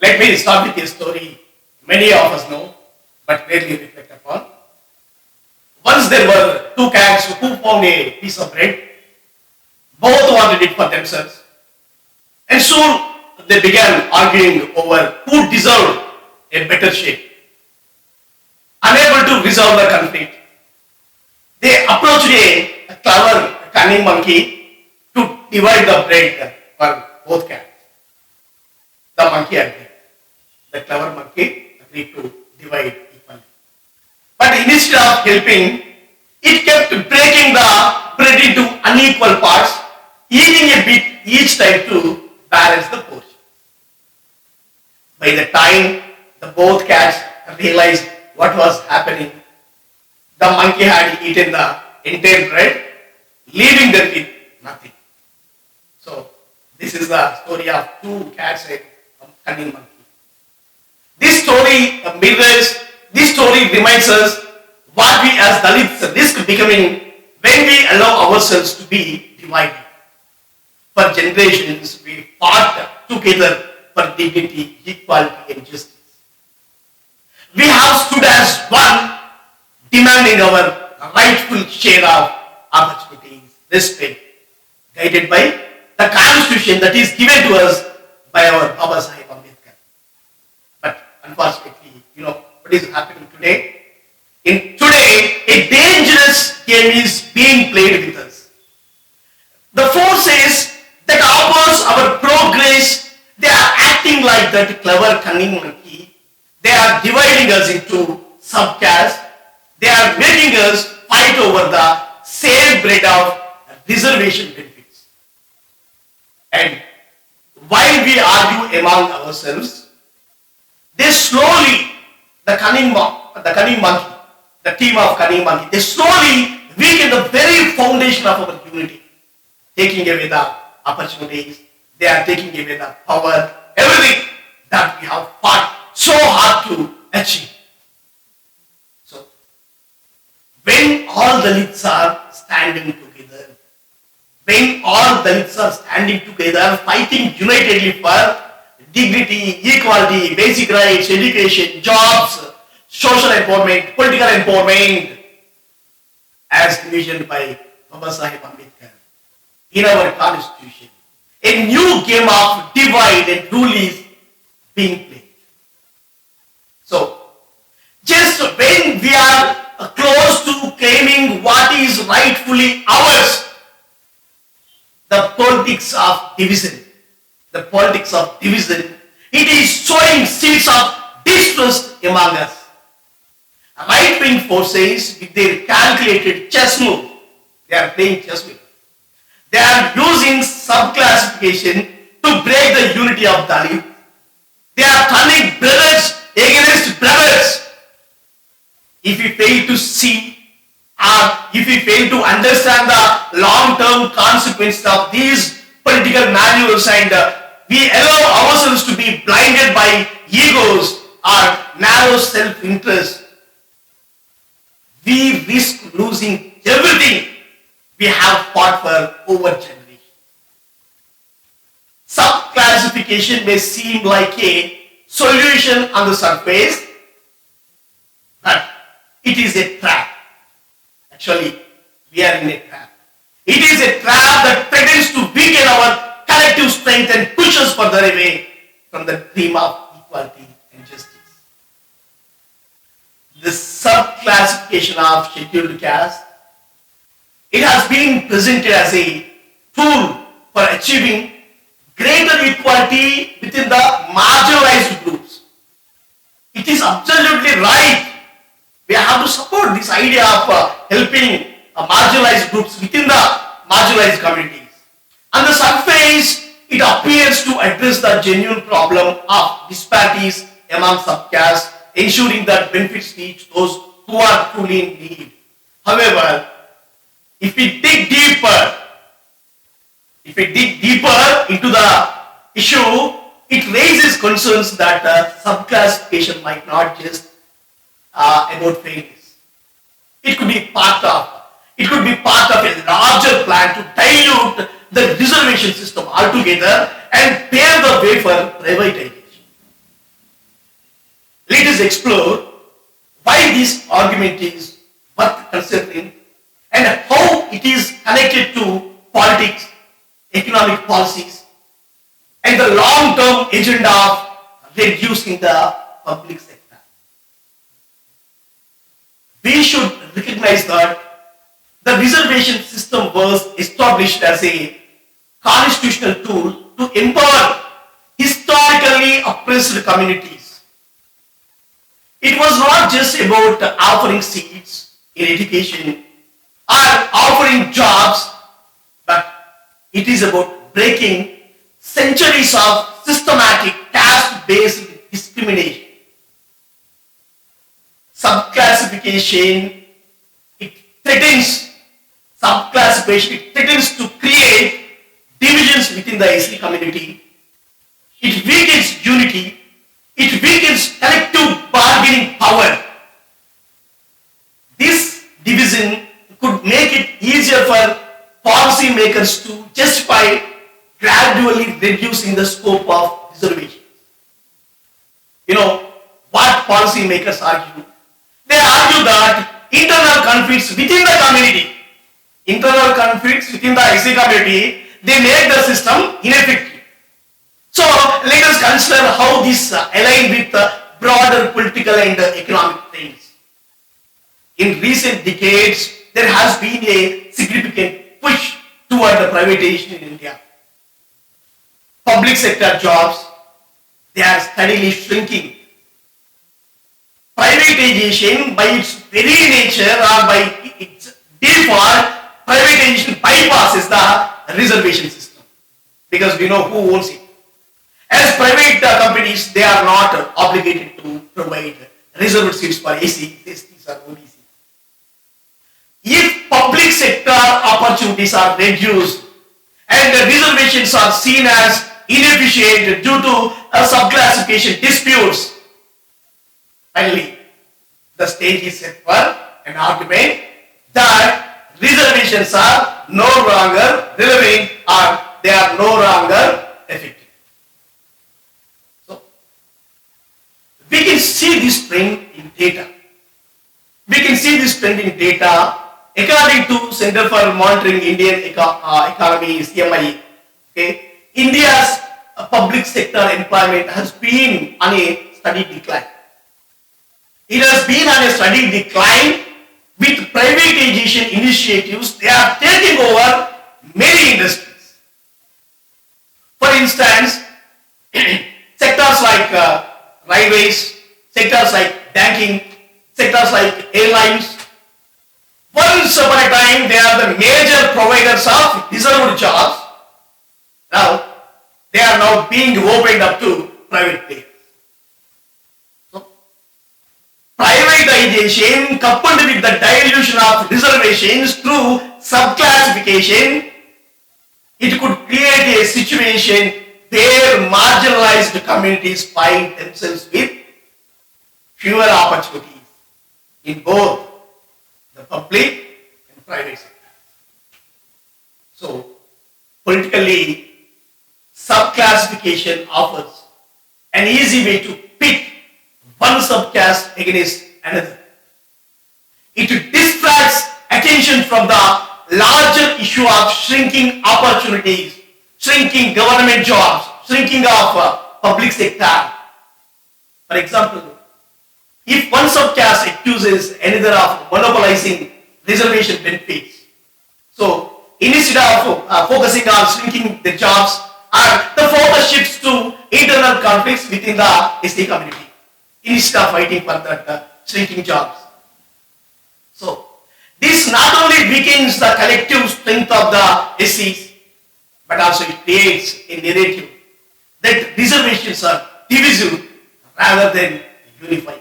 Let me start with a story many of us know, but rarely reflect upon. Once there were two cats who found a piece of bread. Both wanted it for themselves. And soon they began arguing over who deserved a better share. Unable to resolve the conflict, they approached a clever, cunning monkey to divide the bread for both cats. The monkey agreed. The clever monkey agreed to divide equally. But instead of helping, it kept breaking the bread into unequal parts, eating a bit each time to balance the portion. By the time the both cats realized what was happening, the monkey had eaten the entire bread, leaving them with nothing. So, this is the story of two cats and a cunning monkey. This story reminds us what we as Dalits risk becoming when we allow ourselves to be divided. For generations, we fought together for dignity, equality, and justice. We have stood as one, demanding our rightful share of opportunities, respect, guided by the constitution that is given to us by our Baba Sahib Ambedkar. But unfortunately, what is happening today? Today, a dangerous game is being played with us. The forces that oppose our progress, they are acting like that clever cunning monkey. They are dividing us into subcastes. They are making us fight over the same bread of reservation benefits. And while we argue among ourselves, they slowly, the team of cunning monkey, they slowly weaken the very foundation of our unity, taking away the opportunities, they are taking away the power, everything that we have fought so hard to achieve. So, when all Dalits are standing together, fighting unitedly for dignity, equality, basic rights, education, jobs, social empowerment, political empowerment, as envisioned by Baba Sahib Ambedkar in our constitution, a new game of divide and rule is being played. So, just when we are close to claiming what is rightfully ours, the politics of division, it is sowing seeds of distrust among us. Right-wing forces, with their calculated chess move, they are playing chess with us. They are using subclassification to break the unity of Dalit. They are turning brothers against brothers. If we fail to see or if we fail to understand the long-term consequences of these political manuals and we allow ourselves to be blinded by egos or narrow self-interest, we risk losing everything we have fought for over generations. Subclassification may seem like a solution on the surface, but it is a trap. Actually, we are in a trap. It is a trap that threatens to weaken our collective strength and push us further away from the dream of equality and justice. The subclassification of scheduled caste, it has been presented as a tool for achieving greater equality within the marginalized groups. It is absolutely right. We have to support this idea of helping marginalized groups within the marginalized communities. On the surface, it appears to address the genuine problem of disparities among subcastes, ensuring that benefits reach those who are truly in need. However, if we dig deeper into the issue, it raises concerns that subclassification might not just about fairness. It could be part of a larger plan to dilute the reservation system altogether and pave the way for privatization. Let us explore why this argument is worth considering and how it is connected to politics, economic policies, and the long-term agenda of reducing the public sector. We should recognize that the reservation system was established as a constitutional tool to empower historically oppressed communities. It was not just about offering seats in education or offering jobs, but it is about breaking centuries of systematic caste-based discrimination. Subclassification, it threatens subclassification, it threatens to create divisions within the SC community. It weakens unity. It weakens collective bargaining power. This division could make it easier for policymakers to justify gradually reducing the scope of reservations. You know what policymakers argue? They argue that internal conflicts within the community, SC community, they make the system ineffective. So let us consider how this aligns with broader political and economic trends. In recent decades, there has been a significant push toward the privatization in India. Public sector jobs, they are steadily shrinking. Privatization, by its very nature or by its default, privatization bypasses the reservation system because we know who owns it. As private companies, they are not obligated to provide reserved seats for AC, STs or OBC. If public sector opportunities are reduced and the reservations are seen as inefficient due to subclassification disputes, finally, the stage is set for an argument that reservations are no longer relevant or they are no longer effective. So, we can see this trend in data. According to Center for Monitoring Indian Economy, CMI, okay, India's public sector employment has been on a steady decline. It has been on a steady decline with privatization initiatives. They are taking over many industries. For instance, sectors like railways, sectors like banking, sectors like airlines. Once upon a time, they are the major providers of reserved jobs. Now, they are now being opened up to private players. So, privatization coupled with the dilution of reservations through subclassification, it could create a situation where marginalized communities find themselves with fewer opportunities in both the public and private sector. So, politically, subclassification offers an easy way to pit one subcaste against another. It distracts attention from the larger issue of shrinking opportunities, shrinking government jobs, shrinking of public sector. For example, if one subcaste accuses another of monopolizing reservation benefits, so instead of focusing on shrinking the jobs, the focus shifts to internal conflicts within the ST community instead of fighting for that shrinking jobs. So this not only weakens the collective strength of the SCs, but also it creates a narrative that reservations are divisive rather than unifying.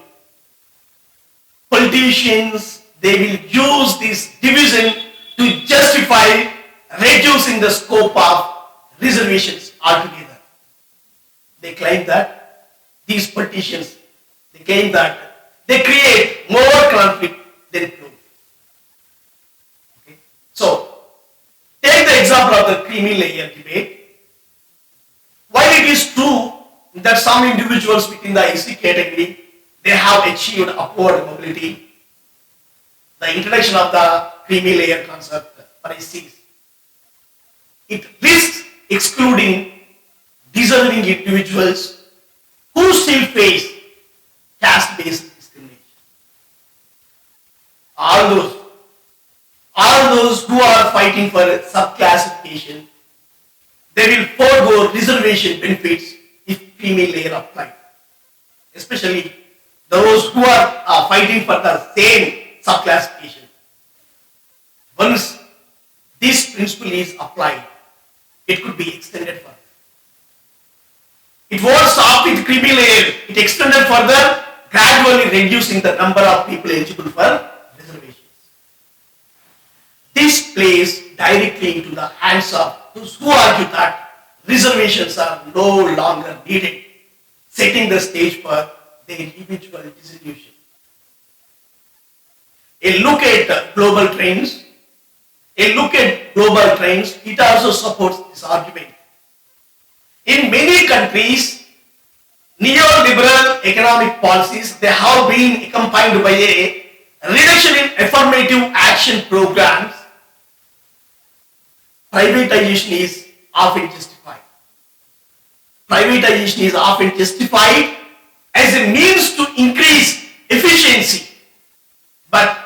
Politicians, they will use this division to justify reducing the scope of reservations altogether. They claim that these politicians, they claim that they create more conflict than truth. Okay? So, take the example of the creamy layer debate. While it is true that some individuals within the SC category, they have achieved upward mobility. The introduction of the creamy layer concept foresees it risks excluding deserving individuals who still face caste-based discrimination. All those who are fighting for subclassification, they will forego reservation benefits if creamy layer applied. Especially those who are fighting for the same subclassification. Once this principle is applied, it could be extended further. It won't stop with creamy layer. It extended further, gradually reducing the number of people eligible for reservations. This plays directly into the hands of those who argue that reservations are no longer needed, setting the stage for their eventual dissolution. A look at global trends. It also supports this argument. In many countries, neoliberal economic policies, they have been accompanied by a reduction in affirmative action programs. Privatization is often justified. Privatization is often justified as a means to increase efficiency, but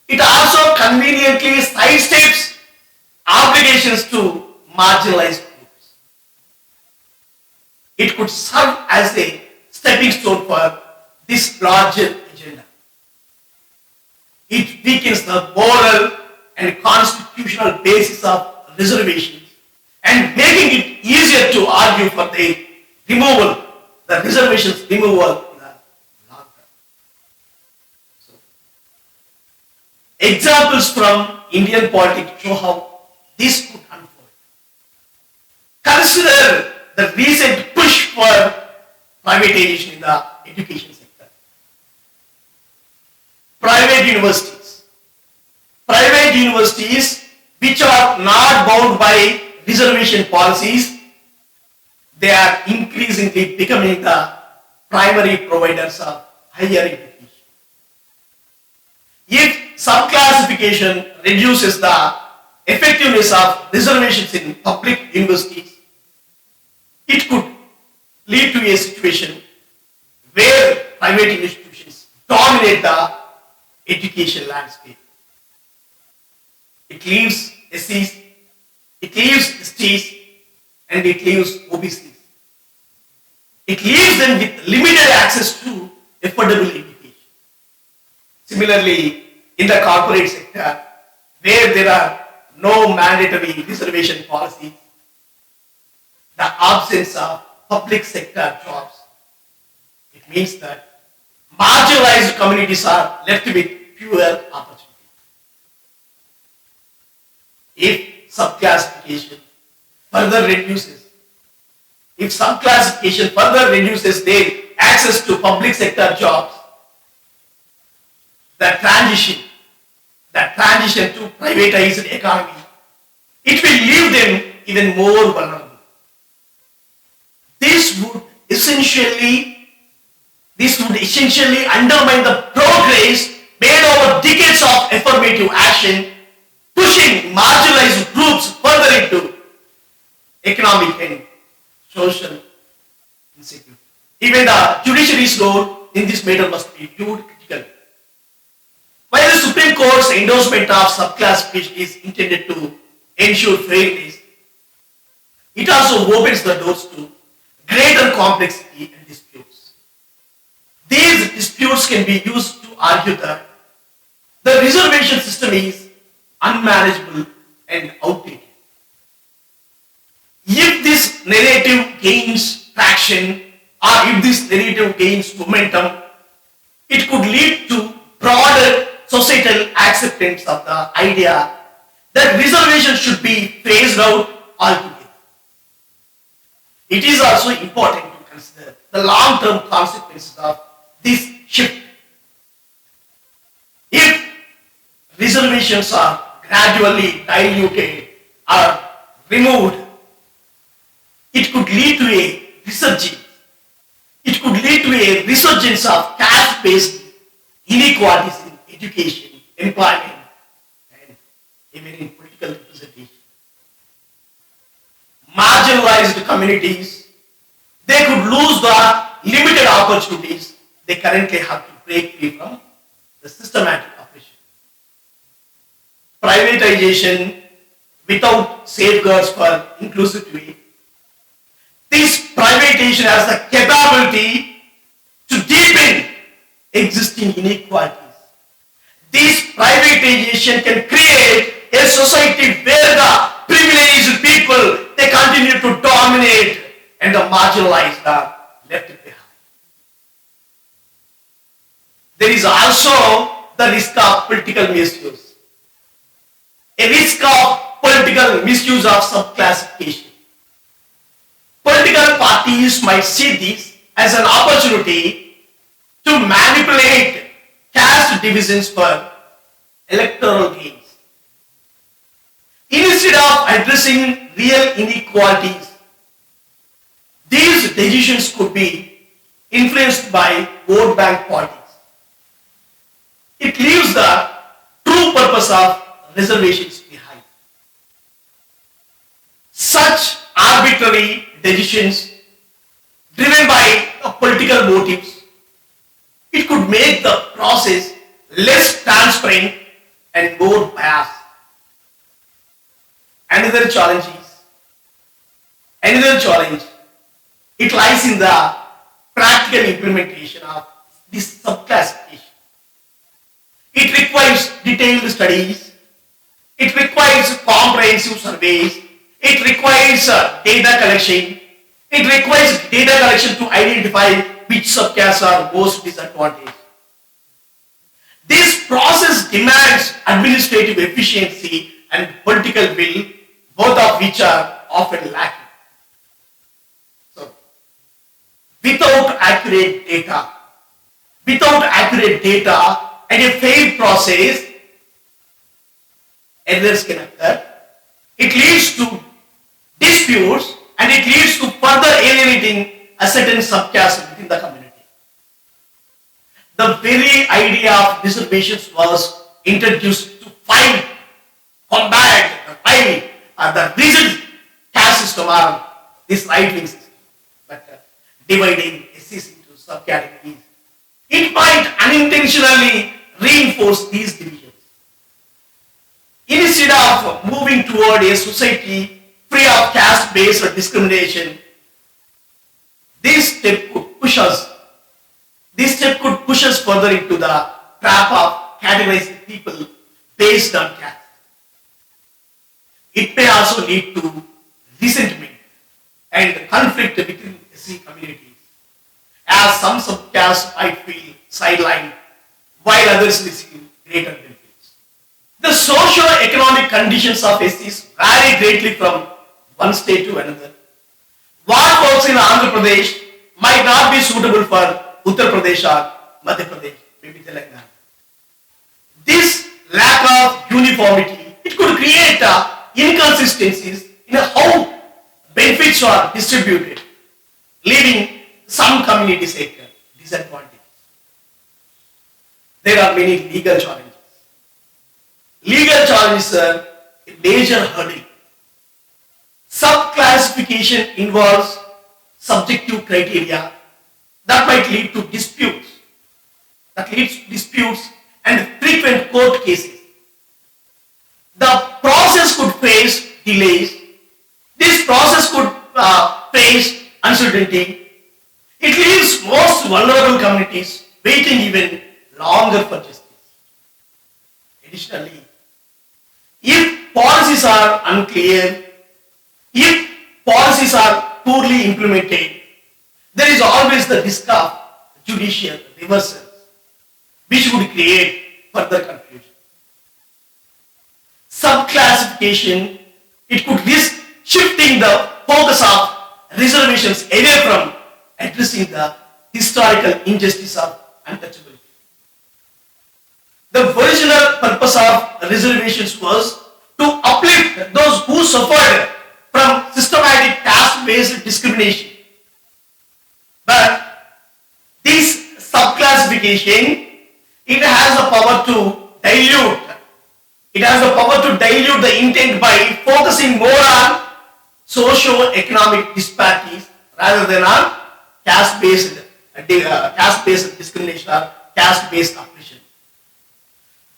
it also conveniently sidesteps obligations to marginalized groups. It could serve as a stepping stone for this larger agenda. It weakens the moral and constitutional basis of reservations and making it easier to argue for the removal, the reservations removal in the long term. So, examples from Indian politics show how this could unfold. Consider the recent push for privatization in the education sector. Private universities which are not bound by reservation policies, they are increasingly becoming the primary providers of higher education. If subclassification reduces the effectiveness of reservations in public universities, it could lead to a situation where private institutions dominate the education landscape. It leaves SCs, it leaves STs, and it leaves OBCs. It leaves them with limited access to affordable education. Similarly, in the corporate sector, where there are no mandatory reservation policies, the absence of public sector jobs, it means that marginalized communities are left with fewer opportunities. If subclassification further reduces their access to public sector jobs, the transition to privatized economy, it will leave them even more vulnerable. This would essentially undermine the progress made over decades of affirmative action, pushing marginalized groups further into economic and social insecurity. Even the judiciary's role in this matter must be viewed critically. While the Supreme Court's endorsement of subclassification is intended to ensure fairness, it also opens the doors to greater complexity and disputes. These disputes can be used to argue that the reservation system is unmanageable and outdated. If this narrative gains traction or if this narrative gains momentum, it could lead to broader societal acceptance of the idea that reservation should be phased out altogether. It is also important to consider the long-term consequences of this shift. If reservations are gradually diluted or removed, it could lead to a resurgence. It could lead lead to a resurgence of caste-based inequalities in education, employment, and even in political representation. Marginalized communities, they could lose the limited opportunities they currently have to break free from the systematic oppression. Privatization without safeguards for inclusivity. This privatization has the capability to deepen existing inequalities. This privatization can create a society where the privileged people, they continue to dominate and the marginalized are left behind. There is also the risk of political misuse. A risk of political misuse of subclassification. Political parties might see this as an opportunity to manipulate caste divisions for electoral gains. Instead of addressing real inequalities, these decisions could be influenced by vote bank politics. It leaves the true purpose of reservations behind. Such arbitrary decisions driven by political motives, it could make the process less transparent and more biased. Another challenge, it lies in the practical implementation of this subclassification. It requires detailed studies, it requires comprehensive surveys, it requires data collection, to identify which subcastes are most disadvantaged. This process demands administrative efficiency and political will, both of which are often lacking. So, without accurate data and a fair process, errors can occur. It leads to disputes and it leads to further alienating a certain subcaste within the community. The very idea of reservations was introduced to combat the rigid caste system or this right-wing system, but dividing SCs into subcategories. It might unintentionally reinforce these divisions. Instead of moving toward a society free of caste-based discrimination, this step could push us further into the trap of categorizing people based on caste. It may also lead to resentment and conflict within SC communities, as some subcastes might feel sidelined while others receive greater benefits. The socio-economic conditions of SCs vary greatly from one state to another. What works in Andhra Pradesh might not be suitable for Uttar Pradesh or Madhya Pradesh, maybe Telangana. This lack of uniformity, it could create inconsistencies in how benefits are distributed, leaving some communities at disadvantage. There are many legal challenges. Legal challenges are a major hurdle. Subclassification involves subjective criteria that might lead to disputes, and frequent court cases. The process could face delays. This process could face uncertainty. It leaves most vulnerable communities waiting even longer for justice. Additionally, if policies are unclear, if policies are poorly implemented, there is always the risk of judicial reversals, which would create further confusion. Subclassification, it could risk shifting the focus of reservations away from addressing the historical injustice of untouchability. The original purpose of reservations was to uplift those who suffered from systematic caste-based discrimination. But subclassification, it has the power to dilute. It has the power to dilute the intent by focusing more on socio-economic disparities rather than on caste-based discrimination or caste-based oppression.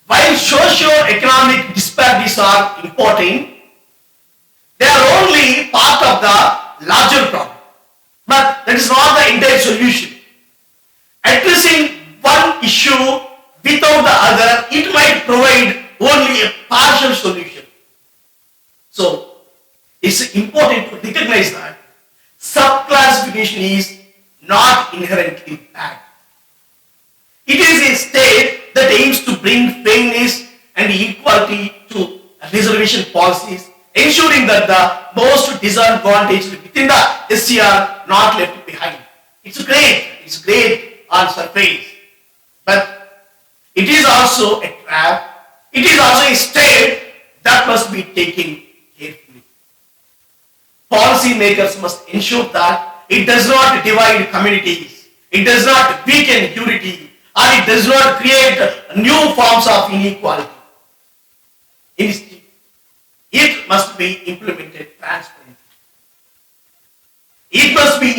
While socio-economic disparities are important, they are only part of the larger problem. But that is not the entire solution. Addressing one issue without the other, it might provide only a partial solution. So, it's important to recognize that subclassification is not inherently bad. It is a state that aims to bring fairness and equality to reservation policies, ensuring that the most disadvantaged within the SC are not left behind. It's great on surface, but it is also a trap. It is also a state that must be taken carefully. Policymakers must ensure that it does not divide communities, it does not weaken unity, or it does not create new forms of inequality. Instead, it must be implemented transparently. It must be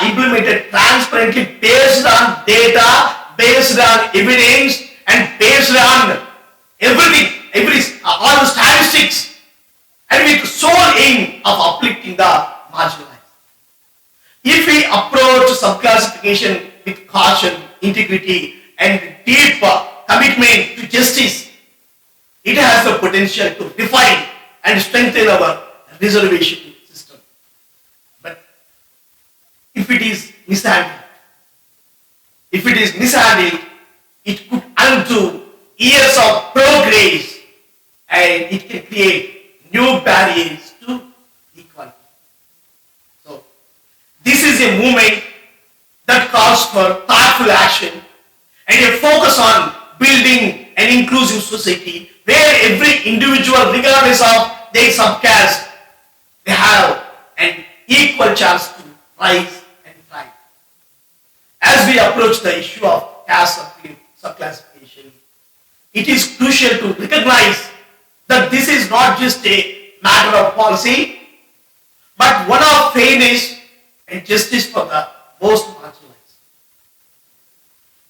implemented transparently based on data, based on evidence, and based on everything, all the statistics, and with the sole aim of uplifting the marginalized. If we approach subclassification with caution, integrity, and deep commitment to justice, it has the potential to refine and strengthen our reservation system. But if it is mishandled, it could undo years of progress and it can create new barriers to equality. So, this is a movement that calls for thoughtful action and a focus on building an inclusive society where every individual, regardless of their subcaste, they have an equal chance to rise and thrive. As we approach the issue of caste subclassification, it is crucial to recognize that this is not just a matter of policy, but one of fairness and justice for the most marginalized.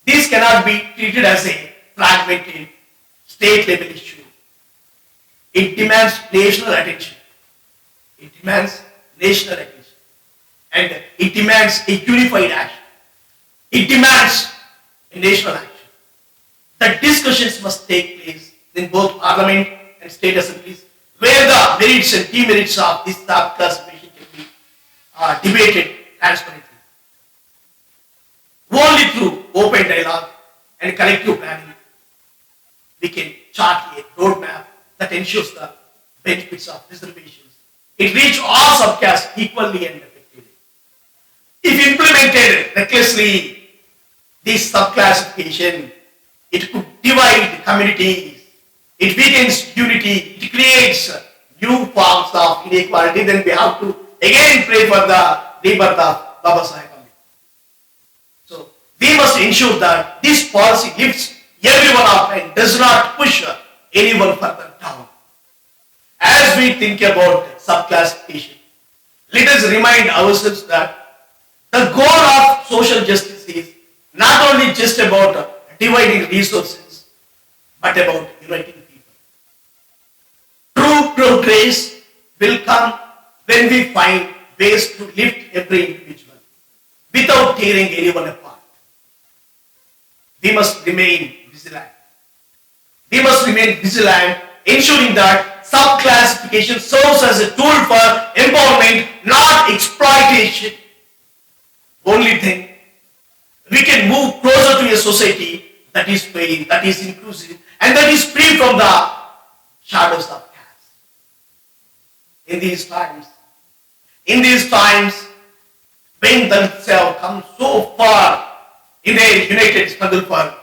This cannot be treated as a fragmented state level issue. It demands national attention. And it demands a unified action. It demands a national action. The discussions must take place in both parliament and state assemblies, where the merits and demerits of this subclassification can be debated transparently. Only through open dialogue and collective planning, we can chart a roadmap that ensures the benefits of reservations. It reaches all subcastes equally and effectively. If implemented recklessly, this subclassification, it could divide communities, it weakens unity, it creates new forms of inequality. Then we have to again pray for the rebirth of Baba Sahib Ambedkar. So we must ensure that this policy lifts everyone up and does not push anyone further down. As we think about subclassification, let us remind ourselves that the goal of social justice is not only just about dividing resources, but about uniting people. True progress will come when we find ways to lift every individual without tearing anyone apart. We must remain vigilant. Ensuring that subclassification serves as a tool for empowerment, not exploitation. Only then we can move closer to a society that is fair, that is inclusive, and that is free from the shadows of caste. In these times, when themselves come so far in their united struggle for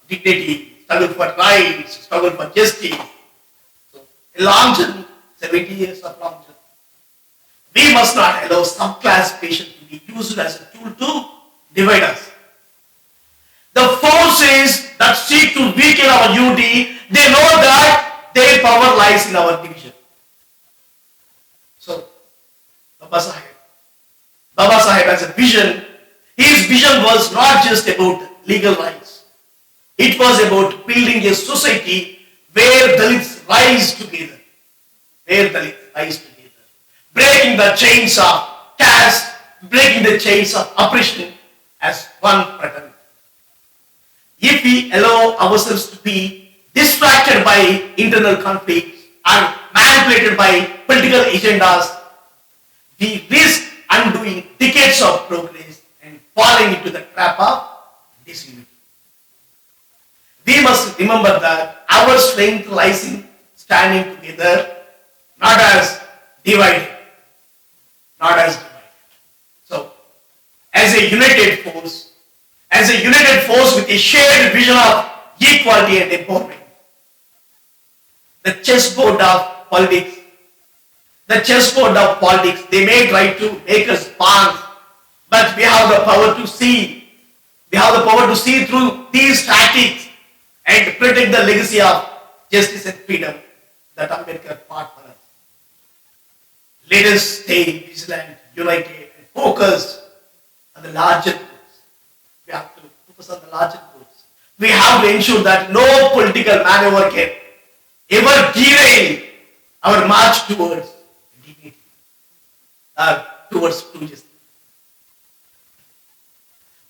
dignity, struggle for rights, struggle for justice, so a long journey, 70 years of long journey, we must not allow subclassification to be used as a tool to divide us. The forces that seek to weaken our unity, they know that their power lies in our division. So, Baba Sahib has a vision. His vision was not just about legal rights. It was about building a society where Dalits rise together. Breaking the chains of caste, breaking the chains of oppression as one fraternity. If we allow ourselves to be distracted by internal conflicts and manipulated by political agendas, we risk undoing decades of progress and falling into the trap of disunity. We must remember that our strength lies in standing together, not as divided. So, as a united force with a shared vision of equality and empowerment, the chessboard of politics, they may try to make us pawns, but we have the power to see. We have the power to see through these tactics and protect the legacy of justice and freedom that Ambedkar fought for us. Let us stay vigilant, united, and focused on the larger goals. We have to focus on the larger goals. We have to ensure that no political maneuver can ever derail our march towards dignity, towards true justice.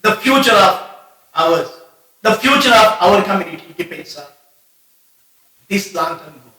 The future of our community depends on this long-term goal.